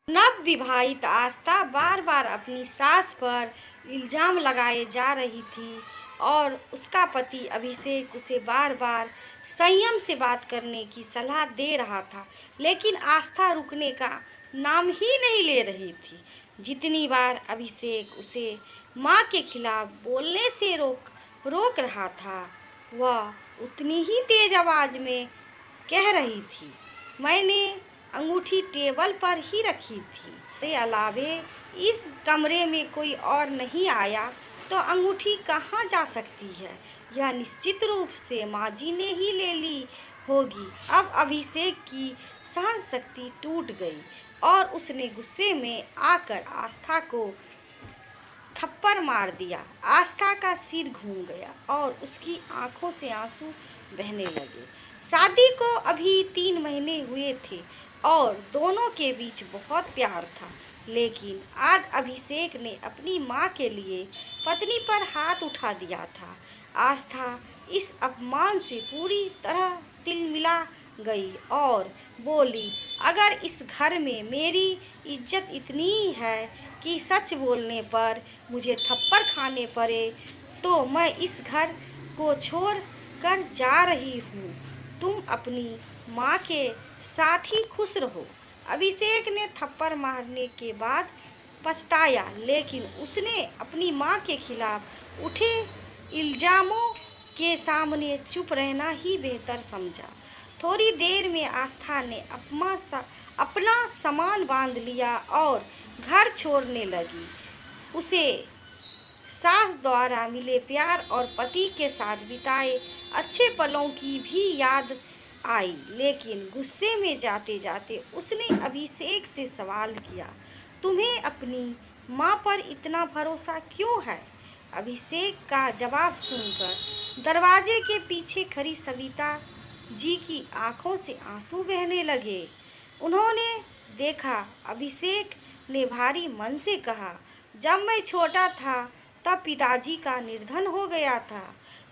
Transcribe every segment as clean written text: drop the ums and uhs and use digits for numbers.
नवविवाहित आस्था बार बार अपनी सास पर इल्ज़ाम लगाए जा रही थी और उसका पति अभिषेक उसे बार बार संयम से बात करने की सलाह दे रहा था, लेकिन आस्था रुकने का नाम ही नहीं ले रही थी। जितनी बार अभिषेक उसे माँ के खिलाफ बोलने से रोक रहा था, वह उतनी ही तेज आवाज़ में कह रही थी, मैंने अंगूठी टेबल पर ही रखी थी। इसके अलावे इस कमरे में कोई और नहीं आया तो अंगूठी कहाँ जा सकती है? यह निश्चित रूप से माँ जी ने ही ले ली होगी। अब अभिषेक की सहन शक्ति टूट गई और उसने गुस्से में आकर आस्था को थप्पड़ मार दिया। आस्था का सिर घूम गया और उसकी आंखों से आंसू बहने लगे। शादी को अभी 3 महीने हुए थे और दोनों के बीच बहुत प्यार था, लेकिन आज अभिषेक ने अपनी माँ के लिए पत्नी पर हाथ उठा दिया था। आस्था इस अपमान से पूरी तरह तिलमिला गई और बोली, अगर इस घर में मेरी इज्जत इतनी है कि सच बोलने पर मुझे थप्पड़ खाने पड़े, तो मैं इस घर को छोड़ कर जा रही हूँ। तुम अपनी माँ के साथ ही खुश रहो। अभिषेक ने थप्पड़ मारने के बाद पछताया, लेकिन उसने अपनी माँ के खिलाफ उठे इल्ज़ामों के सामने चुप रहना ही बेहतर समझा। थोड़ी देर में आस्था ने अपना सामान बांध लिया और घर छोड़ने लगी। उसे सास द्वारा मिले प्यार और पति के साथ बिताए अच्छे पलों की भी याद आई, लेकिन गुस्से में जाते जाते उसने अभिषेक से सवाल किया, तुम्हें अपनी माँ पर इतना भरोसा क्यों है? अभिषेक का जवाब सुनकर दरवाजे के पीछे खड़ी सविता जी की आंखों से आंसू बहने लगे। उन्होंने देखा, अभिषेक ने भारी मन से कहा, जब मैं छोटा था तब पिताजी का निधन हो गया था।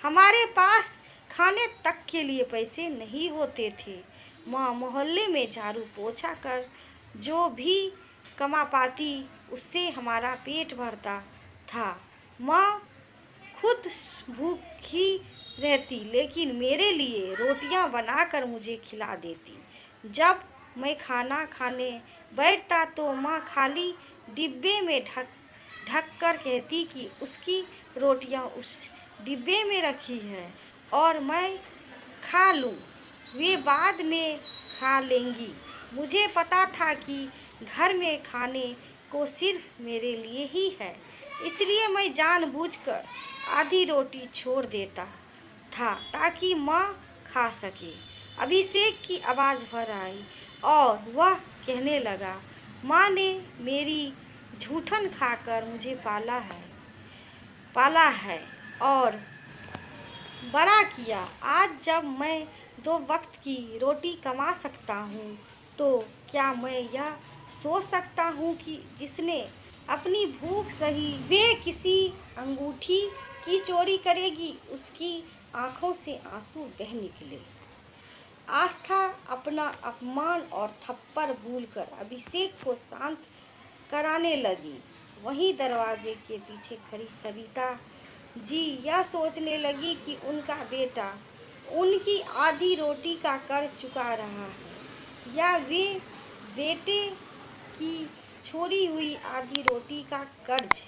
हमारे पास खाने तक के लिए पैसे नहीं होते थे। माँ मोहल्ले में झाड़ू पोछा कर जो भी कमा पाती उससे हमारा पेट भरता था। माँ खुद भूखी रहती, लेकिन मेरे लिए रोटियां बनाकर मुझे खिला देती। जब मैं खाना खाने बैठता तो माँ खाली डिब्बे में ढक कर कहती कि उसकी रोटियां उस डिब्बे में रखी है और मैं खा लूँ, वे बाद में खा लेंगी। मुझे पता था कि घर में खाने को सिर्फ मेरे लिए ही है, इसलिए मैं जानबूझकर आधी रोटी छोड़ देता था ताकि माँ खा सके। अभिषेक की आवाज़ भर आई और वह कहने लगा, माँ ने मेरी जूठन खाकर मुझे पाला है और बड़ा किया। आज जब मैं 2 वक्त की रोटी कमा सकता हूँ, तो क्या मैं यह सोच सकता हूँ कि जिसने अपनी भूख सही वे किसी अंगूठी की चोरी करेगी? उसकी आंखों से आंसू बह निकले। आस्था अपना अपमान और थप्पड़ भूलकर अभिषेक को शांत कराने लगी। वहीं दरवाजे के पीछे खड़ी सविता जी यह सोचने लगी कि उनका बेटा उनकी आधी रोटी का कर्ज चुका रहा है या वे बेटे की छोड़ी हुई आधी रोटी का कर्ज।